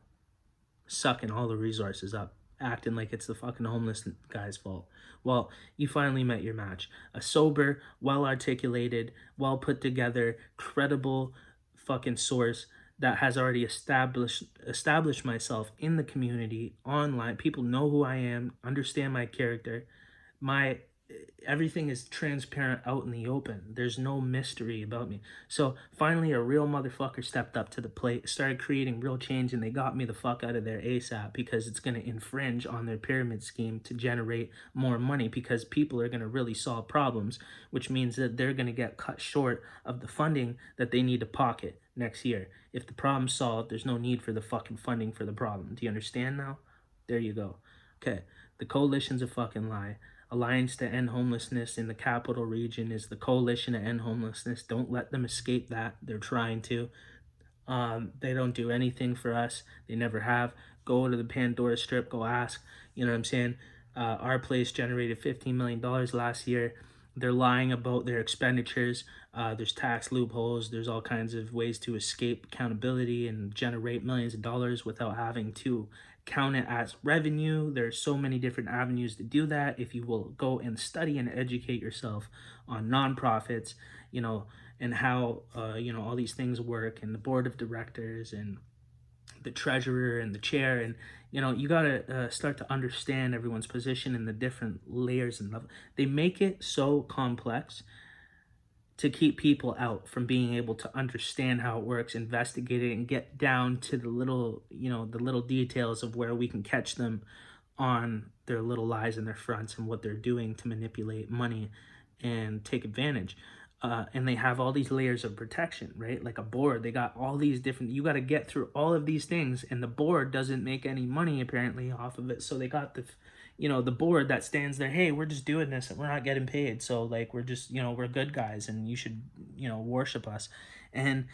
sucking all the resources up, acting like it's the fucking homeless guy's fault. Well, you finally met your match. A sober, well articulated, well put together, credible fucking source that has already established myself in the community online. People know who I am, understand my character. My everything is transparent, out in the open. There's no mystery about me. So finally a real motherfucker stepped up to the plate, started creating real change, and they got me the fuck out of there ASAP, because it's going to infringe on their pyramid scheme to generate more money, because people are going to really solve problems, which means that they're going to get cut short of the funding that they need to pocket next year. If the problem's solved, there's no need for the fucking funding for the problem. Do you understand now? There you go. Okay, the coalition's a fucking lie. Alliance to End Homelessness in the capital region is the coalition to end homelessness. Don't let them escape that. They're trying to. They don't do anything for us. They never have. Go to the Pandora Strip. Go ask. You know what I'm saying? Our place generated $15 million last year. They're lying about their expenditures. There's tax loopholes. There's all kinds of ways to escape accountability and generate millions of dollars without having to count it as revenue. There's so many different avenues to do that. If you will go and study and educate yourself on nonprofits, and how, all these things work, and the board of directors and the treasurer and the chair, and you got to start to understand everyone's position in the different layers and levels. They make it so complex to keep people out from being able to understand how it works, investigate it, and get down to the little, the little details of where we can catch them on their little lies and their fronts and what they're doing to manipulate money and take advantage. And they have all these layers of protection, right? Like a board, they got all these different, you got to get through all of these things, and the board doesn't make any money apparently off of it. So they got the board that stands there, hey, we're just doing this and we're not getting paid. So like, we're just, we're good guys and you should, worship us. And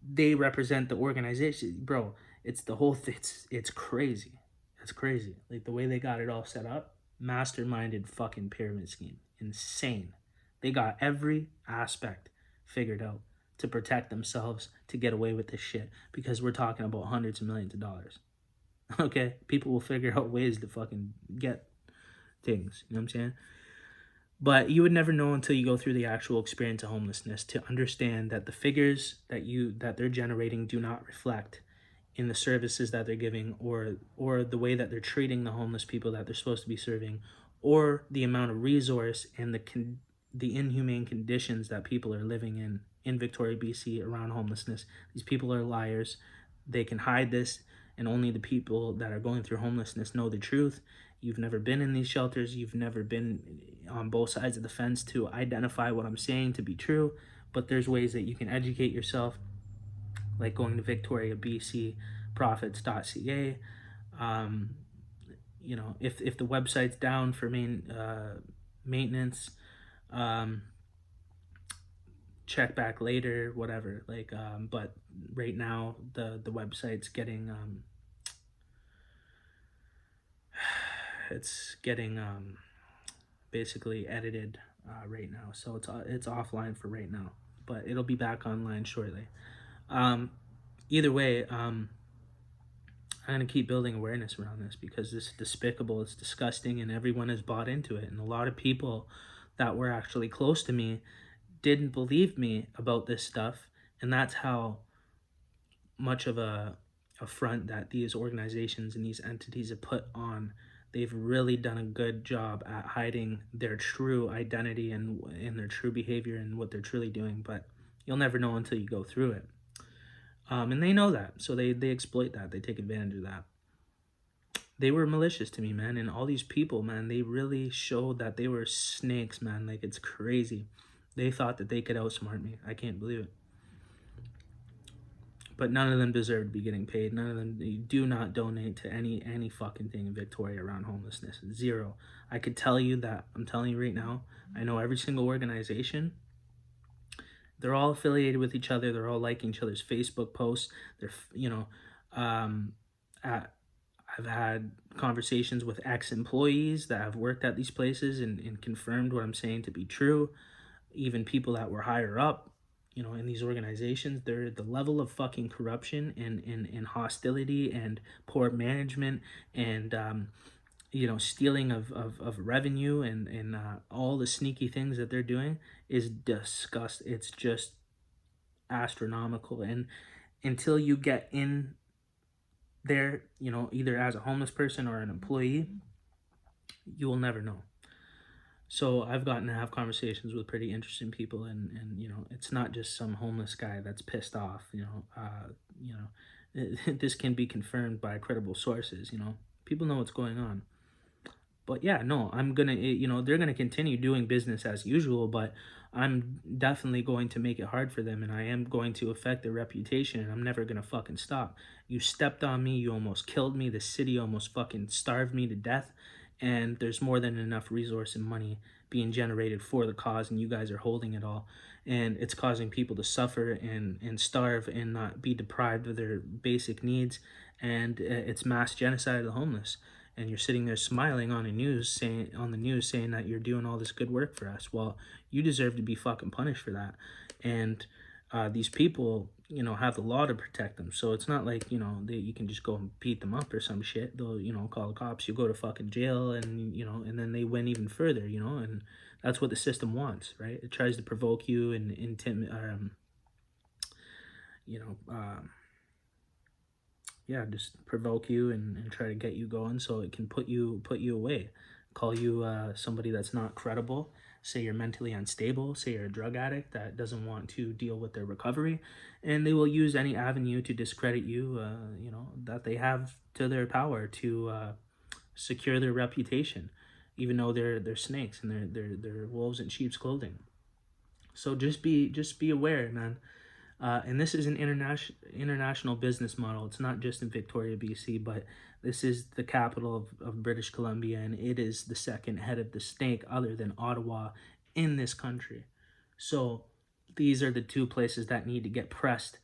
they represent the organization, bro. It's the whole thing. It's crazy. It's crazy. Like the way they got it all set up, masterminded fucking pyramid scheme. Insane. They got every aspect figured out to protect themselves, to get away with this shit, because we're talking about hundreds of millions of dollars. Okay? People will figure out ways to fucking get things. You know what I'm saying? But you would never know until you go through the actual experience of homelessness to understand that the figures that they're generating do not reflect in the services that they're giving, or the way that they're treating the homeless people that they're supposed to be serving, or the amount of resource and the inhumane conditions that people are living in Victoria, BC around homelessness. These people are liars. They can hide this and only the people that are going through homelessness know the truth. You've never been in these shelters. You've never been on both sides of the fence to identify what I'm saying to be true. But there's ways that you can educate yourself, like going to Victoria, BC, profits.ca. Um, if the website's down for maintenance, um, check back later, whatever. But right now the website's getting it's getting basically edited right now, so it's offline for right now, but it'll be back online shortly. Either way, I'm gonna keep building awareness around this because this is despicable, it's disgusting, and everyone has bought into it. And a lot of people that were actually close to me didn't believe me about this stuff, and that's how much of a front that these organizations and these entities have put on. They've really done a good job at hiding their true identity and their true behavior and what they're truly doing, but you'll never know until you go through it. And they know that, so they exploit that. They take advantage of that. They were malicious to me, man, and all these people, man, they really showed that they were snakes, man. Like, it's crazy. They thought that they could outsmart me. I can't believe it. But none of them deserve to be getting paid. None of them. You do not donate to any fucking thing in Victoria around homelessness. Zero. I could tell you that. I'm telling you right now. I know every single organization. They're all affiliated with each other. They're all liking each other's Facebook posts. They're, I've had conversations with ex-employees that have worked at these places and confirmed what I'm saying to be true. Even people that were higher up, in these organizations, the level of fucking corruption and hostility and poor management and stealing of revenue and all the sneaky things that they're doing is disgusting. It's just astronomical. And until you get in there, either as a homeless person or an employee, you will never know. So I've gotten to have conversations with pretty interesting people, and it's not just some homeless guy that's pissed off. This can be confirmed by credible sources. People know what's going on. But yeah, no, I'm gonna, they're gonna continue doing business as usual, but I'm definitely going to make it hard for them, and I am going to affect their reputation, and I'm never gonna fucking stop. You stepped on me, you almost killed me, the city almost fucking starved me to death, and there's more than enough resource and money being generated for the cause, and you guys are holding it all, and it's causing people to suffer and starve and not be deprived of their basic needs, and it's mass genocide of the homeless. And you're sitting there smiling on the news saying that you're doing all this good work for us. Well, you deserve to be fucking punished for that. And these people, have the law to protect them. So it's not like, you can just go and beat them up or some shit. They'll, call the cops. You go to fucking jail, and, and then they win even further, and that's what the system wants, right? It tries to provoke you and just provoke you and try to get you going so it can put you away. Call you somebody that's not credible. Say you're mentally unstable. Say you're a drug addict that doesn't want to deal with their recovery. And they will use any avenue to discredit you, that they have to their power to secure their reputation, even though they're snakes and they're wolves in sheep's clothing. So just be aware, man. And this is an international business model. It's not just in Victoria, BC, but this is the capital of British Columbia, and it is the second head of the snake other than Ottawa in this country. So these are the two places that need to get pressed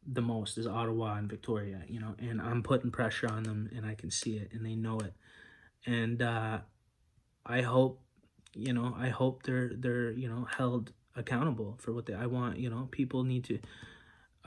the most, is Ottawa and Victoria, and I'm putting pressure on them, and I can see it, and they know it. And I hope they're held accountable for what I want. People need to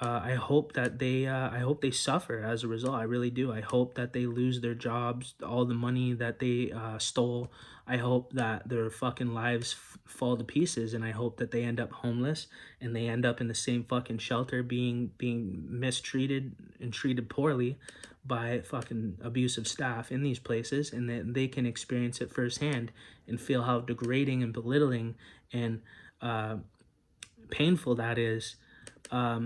I hope that I hope they suffer as a result. I really do. I hope that they lose their jobs, all the money that they stole. I hope that their fucking lives fall to pieces, and I hope that they end up homeless and they end up in the same fucking shelter being mistreated and treated poorly by fucking abusive staff in these places, and that they can experience it firsthand and feel how degrading and belittling and painful that is,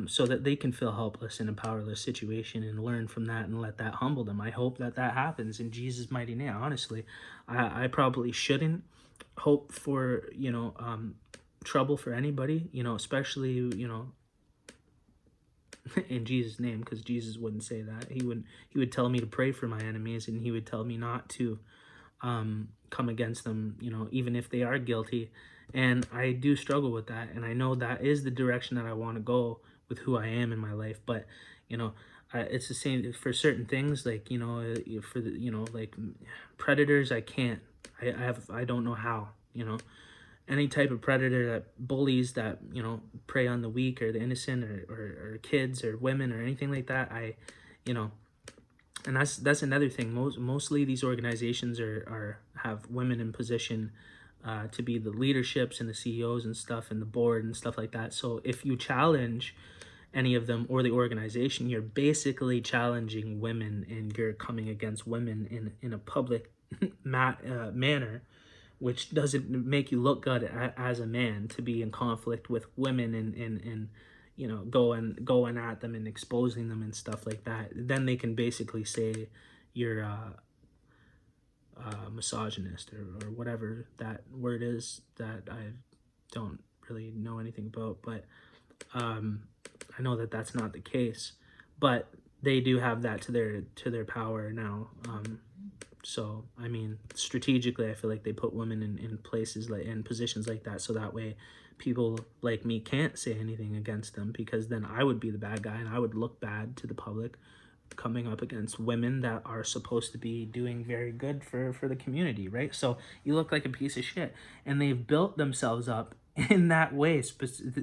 so that they can feel helpless in a powerless situation and learn from that and let that humble them. I hope that that happens in Jesus' mighty name. Honestly, I probably shouldn't hope for, trouble for anybody, especially, in Jesus' name, because Jesus wouldn't say that. He would tell me to pray for my enemies, and he would tell me not to come against them, even if they are guilty. And I do struggle with that, and I know that is the direction that I want to go with who I am in my life. But it's the same for certain things, like for the like predators. I can't. I don't know how. Any type of predator that bullies, that prey on the weak or the innocent, or kids or women or anything like that. You know and that's another thing. Mostly these organizations are have women in position to be the leaderships and the CEOs and stuff, and the board and stuff like that. So if you challenge any of them or the organization, you're basically challenging women, and you're coming against women in a public manner, which doesn't make you look good as a man to be in conflict with women, and going at them and exposing them and stuff like that. Then they can basically say you're misogynist, or whatever that word is that I don't really know anything about. But I know that that's not the case, but they do have that to their power now. So I mean, strategically, I feel like they put women in places, like in positions like that, so that way people like me can't say anything against them, because then I would be the bad guy and I would look bad to the public, coming up against women that are supposed to be doing very good for the community, right? So you look like a piece of shit, and they've built themselves up in that way,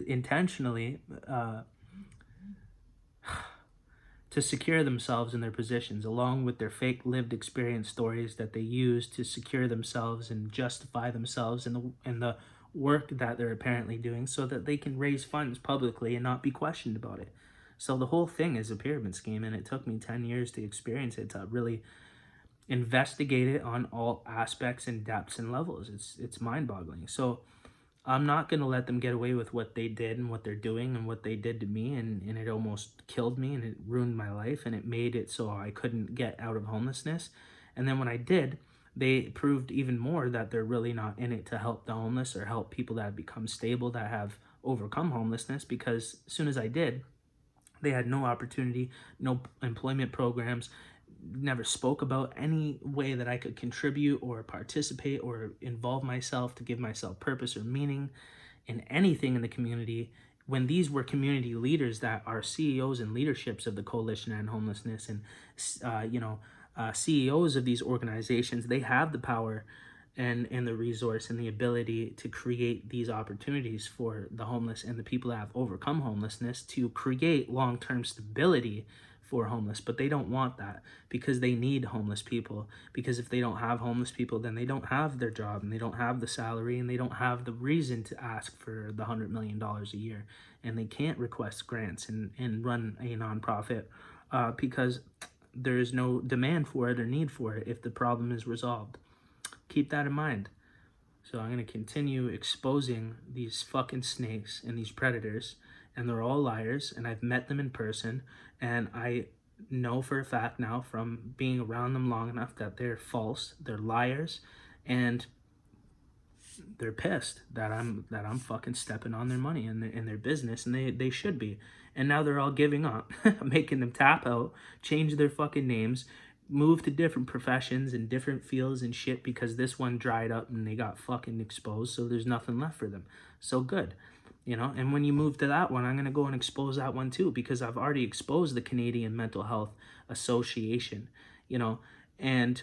intentionally, to secure themselves in their positions, along with their fake lived experience stories that they use to secure themselves and justify themselves in the work that they're apparently doing, so that they can raise funds publicly and not be questioned about it. So the whole thing is a pyramid scheme, and it took me 10 years to experience it, to really investigate it on all aspects and depths and levels. It's mind-boggling. So I'm not going to let them get away with what they did and what they're doing and what they did to me, and it almost killed me, and it ruined my life, and it made it so I couldn't get out of homelessness. And then when I did, they proved even more that they're really not in it to help the homeless or help people that have become stable, that have overcome homelessness, because as soon as I did, they had no opportunity, no employment programs, never spoke about any way that I could contribute or participate or involve myself to give myself purpose or meaning in anything in the community, when these were community leaders that are CEOs and leaderships of the Coalition to End Homelessness, and CEOs of these organizations. They have the power and the resource and the ability to create these opportunities for the homeless and the people that have overcome homelessness, to create long-term stability for homeless. But they don't want that, because they need homeless people, because if they don't have homeless people, then they don't have their job, and they don't have the salary, and they don't have the reason to ask for the $100 million a year, and they can't request grants and run a nonprofit because there is no demand for it or need for it if the problem is resolved. Keep that in mind. So I'm going to continue exposing these fucking snakes and these predators, and they're all liars, and I've met them in person, and I know for a fact now from being around them long enough that they're false, they're liars, and they're pissed that I'm fucking stepping on their money and their business, and they should be. And now they're all giving up, making them tap out, change their fucking names, move to different professions and different fields and shit, because this one dried up and they got fucking exposed, so there's nothing left for them. So good. And when you move to that one, I'm going to go and expose that one too, because I've already exposed the Canadian Mental Health Association, and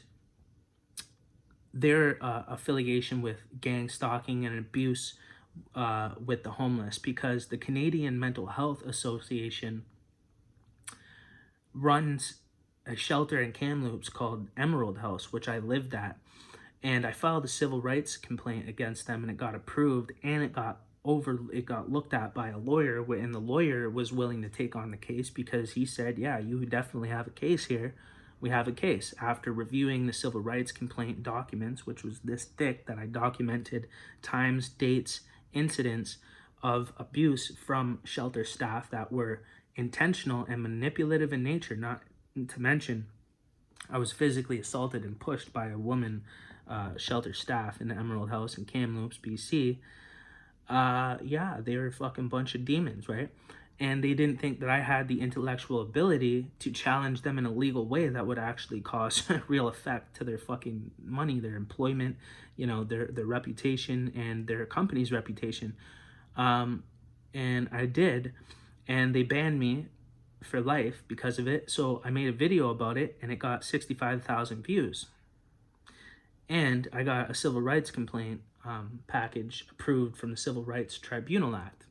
their affiliation with gang stalking and abuse with the homeless, because the Canadian Mental Health Association runs a shelter in Kamloops called Emerald House, which I lived at, and I filed a civil rights complaint against them, and it got approved, and it got looked at by a lawyer, and the lawyer was willing to take on the case, because he said, yeah, you definitely have a case here. We have a case. After reviewing the civil rights complaint documents, which was this thick, that I documented times, dates, incidents of abuse from shelter staff that were intentional and manipulative in nature. Not to mention, I was physically assaulted and pushed by a woman shelter staff in the Emerald House in Kamloops, BC. Yeah, they were a fucking bunch of demons, right? And they didn't think that I had the intellectual ability to challenge them in a legal way that would actually cause real effect to their fucking money, their employment, their reputation and their company's reputation. And I did, and they banned me for life because of it. So I made a video about it, and it got 65,000 views. And I got a civil rights complaint package approved from the Civil Rights Tribunal Act.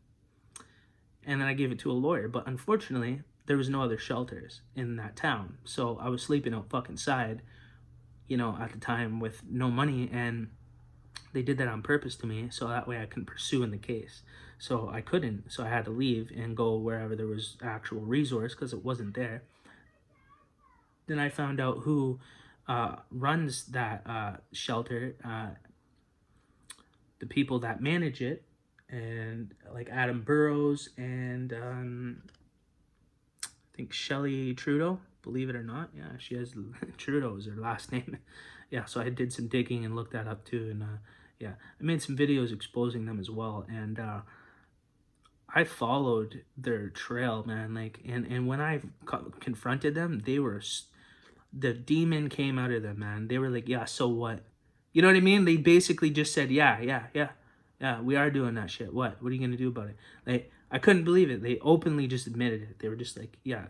And then I gave it to a lawyer. But unfortunately, there was no other shelters in that town. So I was sleeping out fucking side, at the time with no money. And they did that on purpose to me so that way I couldn't pursue in the case. So I couldn't. So I had to leave and go wherever there was actual resource because it wasn't there. Then I found out who runs that shelter, the people that manage it, and like Adam Burrows and I think Shelley Trudeau, believe it or not. Yeah, she has Trudeau is her last name. Yeah, so I did some digging and looked that up too. And yeah, I made some videos exposing them as well. And I followed their trail, man. Like, and when I confronted them, the demon came out of them, man. They were like, yeah, so what? You know what I mean? They basically just said, yeah, we are doing that shit. What are you going to do about it? Like, I couldn't believe it. They openly just admitted it. They were just like, yeah,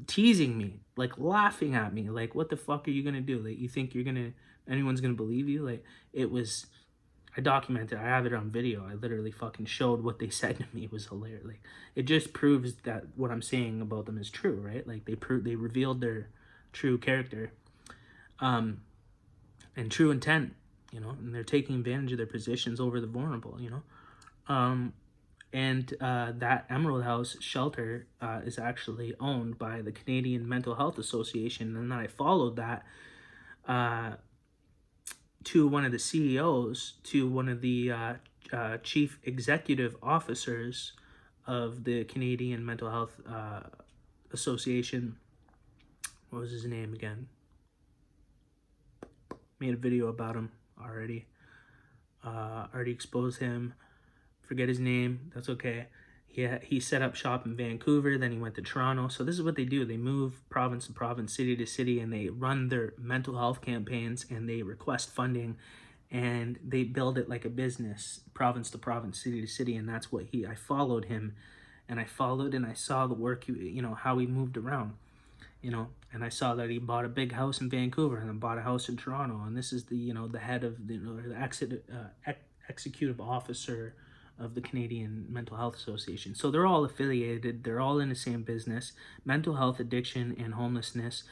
teasing me, like laughing at me. Like, what the fuck are you going to do? Like, you think anyone's going to believe you? Like, I documented, I have it on video. I literally fucking showed what they said to me. It was hilarious. Like, it just proves that what I'm saying about them is true, right? Like, they revealed their true character. And true intent, and they're taking advantage of their positions over the vulnerable, and that Emerald House shelter is actually owned by the Canadian Mental Health Association, and then I followed that to one of the CEOs, to one of the chief executive officers of the Canadian Mental Health Association. What was his name again? Made a video about him already. Already exposed him. Forget his name. That's okay. He set up shop in Vancouver. Then he went to Toronto. So this is what they do. They move province to province, city to city, and they run their mental health campaigns, and they request funding, and they build it like a business, province to province, city to city. And that's what I followed him, and I saw the work, how he moved around. And I saw that he bought a big house in Vancouver and then bought a house in Toronto. And this is the head of the executive officer of the Canadian Mental Health Association. So they're all affiliated. They're all in the same business. Mental health, addiction, and homelessness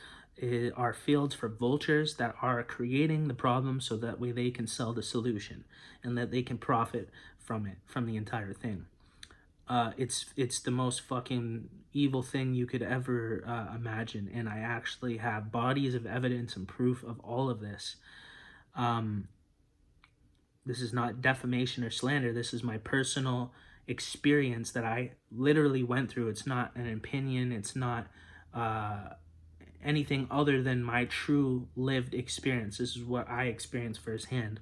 are fields for vultures that are creating the problem so that way they can sell the solution and that they can profit from it, from the entire thing. It's the most fucking evil thing you could ever imagine, and I actually have bodies of evidence and proof of all of this. This is not defamation or slander. This is my personal experience that I literally went through. It's not an opinion. It's not anything other than my true lived experience. This is what I experienced firsthand,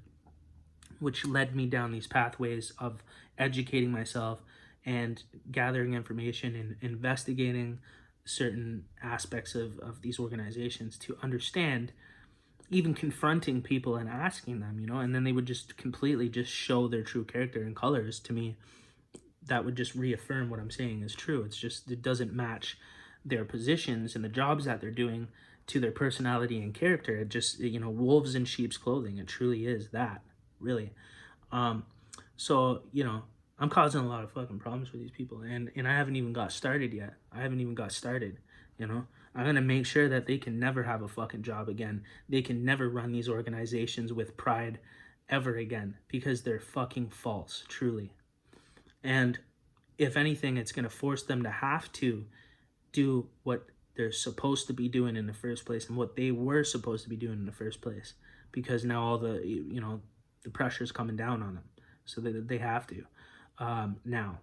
which led me down these pathways of educating myself and gathering information and investigating certain aspects of these organizations to understand, even confronting people and asking them, and then they would just completely just show their true character and colors to me. That would just reaffirm what I'm saying is true. It doesn't match their positions and the jobs that they're doing to their personality and character. It just, wolves in sheep's clothing. It truly is that, really. So, I'm causing a lot of fucking problems for these people, and I haven't even got started yet. I'm going to make sure that they can never have a fucking job again. They can never run these organizations with pride ever again, because they're fucking false, truly. And if anything, it's going to force them to have to do what they're supposed to be doing in the first place and what they were supposed to be doing in the first place, because now all the, the pressure's coming down on them, so they have to. now.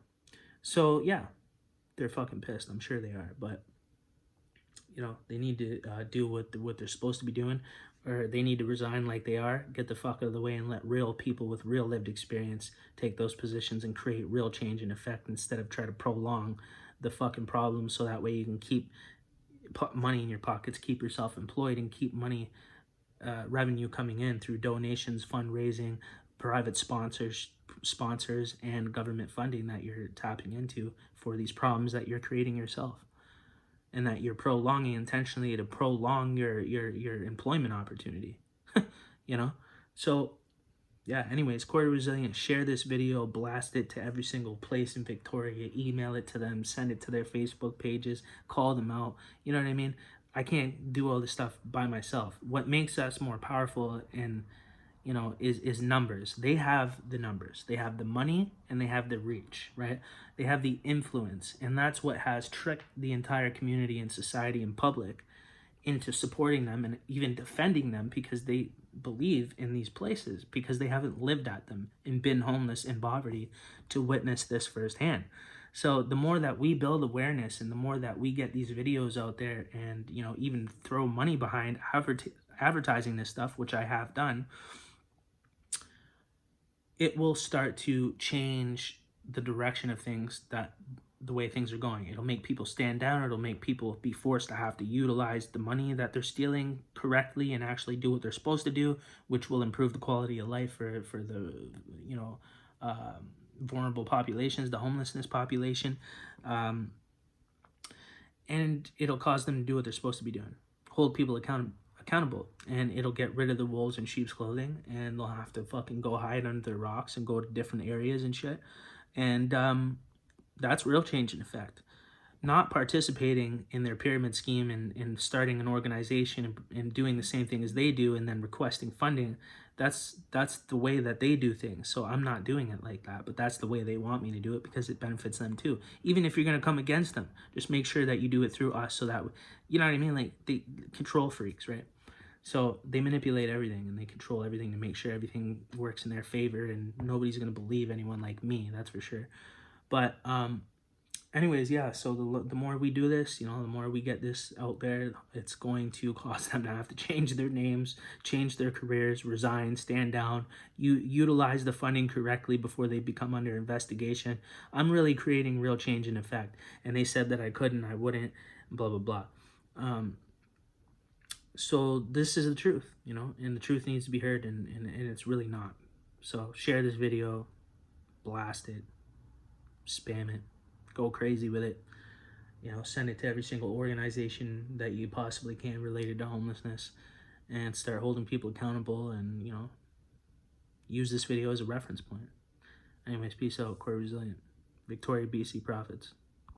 So yeah, they're fucking pissed. I'm sure they are, but they need to do what they're supposed to be doing, or they need to resign like they are, get the fuck out of the way, and let real people with real lived experience take those positions and create real change and effect instead of try to prolong the fucking problem so that way you can keep money in your pockets, keep yourself employed, and keep money revenue coming in through donations, fundraising, private sponsors, and government funding that you're tapping into for these problems that you're creating yourself, and that you're prolonging intentionally to prolong your employment opportunity. you know so yeah, anyways, Core Resilient, share this video, blast it to every single place in Victoria, email it to them, send it to their Facebook pages, call them out. You know what I mean? I can't do all this stuff by myself. What makes us more powerful and is numbers. They have the numbers, they have the money, and they have the reach, right? They have the influence, and that's what has tricked the entire community and society and public into supporting them and even defending them, because they believe in these places, because they haven't lived at them and been homeless in poverty to witness this firsthand. So the more that we build awareness, and the more that we get these videos out there, and even throw money behind advertising this stuff, which I have done, it will start to change the direction of things, that the way things are going. It'll make people stand down. It'll make people be forced to have to utilize the money that they're stealing correctly and actually do what they're supposed to do, which will improve the quality of life for the vulnerable populations, the homelessness population, and it'll cause them to do what they're supposed to be doing, hold people accountable, and it'll get rid of the wolves in sheep's clothing, and they'll have to fucking go hide under their rocks and go to different areas and shit. And that's real change in effect. Not participating in their pyramid scheme, and starting an organization, and doing the same thing as they do, and then requesting funding. That's the way that they do things. So I'm not doing it like that, but that's the way they want me to do it, because it benefits them too. Even if you're going to come against them, just make sure that you do it through us, so that, you know what I mean? Like, they control freaks, right? So they manipulate everything, and they control everything to make sure everything works in their favor, and nobody's going to believe anyone like me, that's for sure. But anyways, yeah, so the more we do this, the more we get this out there, it's going to cause them to have to change their names, change their careers, resign, stand down, utilize the funding correctly before they become under investigation. I'm really creating real change in effect, and they said that I couldn't, I wouldn't, blah, blah, blah. So this is the truth, and the truth needs to be heard, and it's really not. So share this video, blast it, spam it, go crazy with it. Send it to every single organization that you possibly can related to homelessness, and start holding people accountable, and use this video as a reference point. Anyways, peace out. Core Resilient, Victoria, BC Profits.